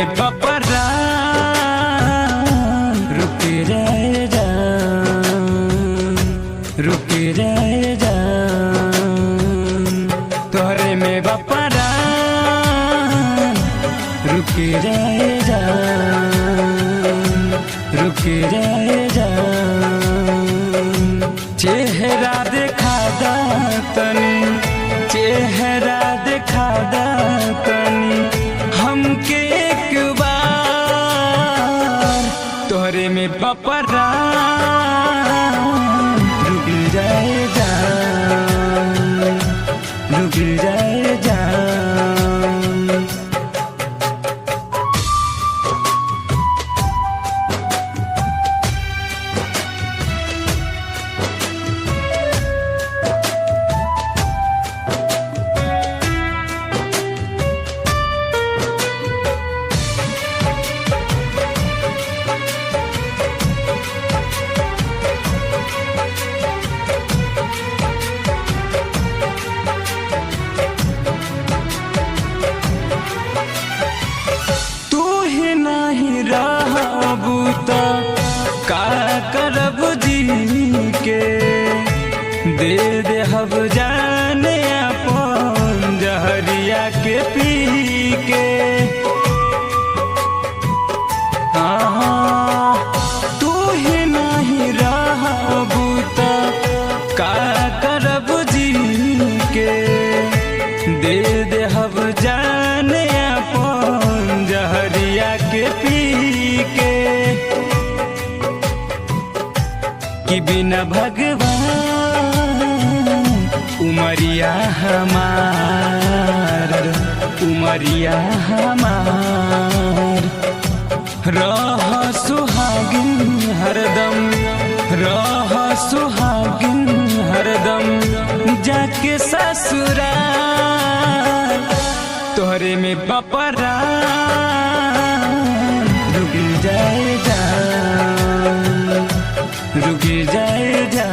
में पपरा रुक रह जा, रुक रह जा, तोहरे में पपरा रुक रह जा, रुक रह जा। चेहरा देखा दा तनी, चेहरा देखा दा तनी हमके एक बार, तोहरे में पपरा रुक जाए जा, रुक जाए जा। का करब जी के दे दे हब जाने अपन जहरिया के पी के। तू ही नहीं रहबू त का करब जी के दे दे हब जाने अपन जहरिया के पी के। कि बिना भगवान उमरिया हमार, उमरिया हमार रह सुहागिन हरदम, रह सुहागिन हरदम जाके ससुराल, तोहरे में पपरा रुक जाए जा, रुक जाए जा।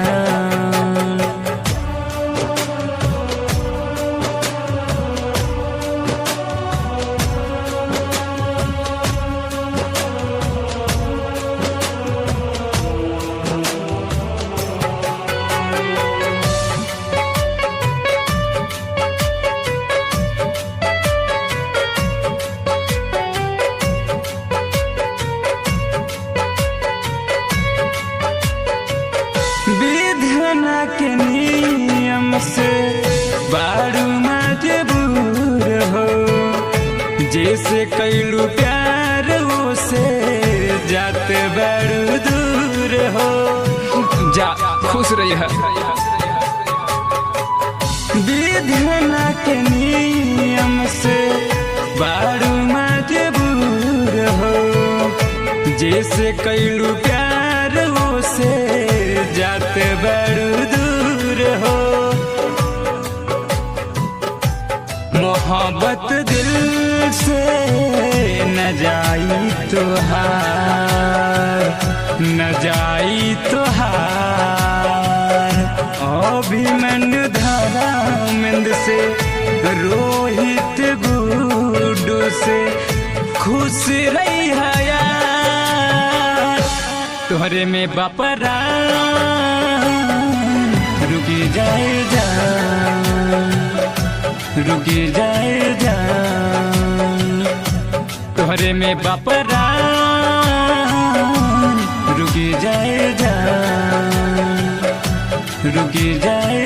विधना के नियम से बारू मजबूर हो, जैसे कैलू प्यार से जाते बड़ू दूर हो। जा खुश रही है। विधना के नियम से बारू मजबूर हो, जैसे कैलू प्यार से जाते बड़ू दूर हो। मोहब्बत दिल से न जाई तुहार, न जाई तुहार। अभिमन्यु धर्मेंद से रोहित गुड्डू से खुश रही है यार, तोहरे में पपरा रुक जाए जा, रुक जाए जा, तोहरे में पपरा रुक जाए जा, रुक जाए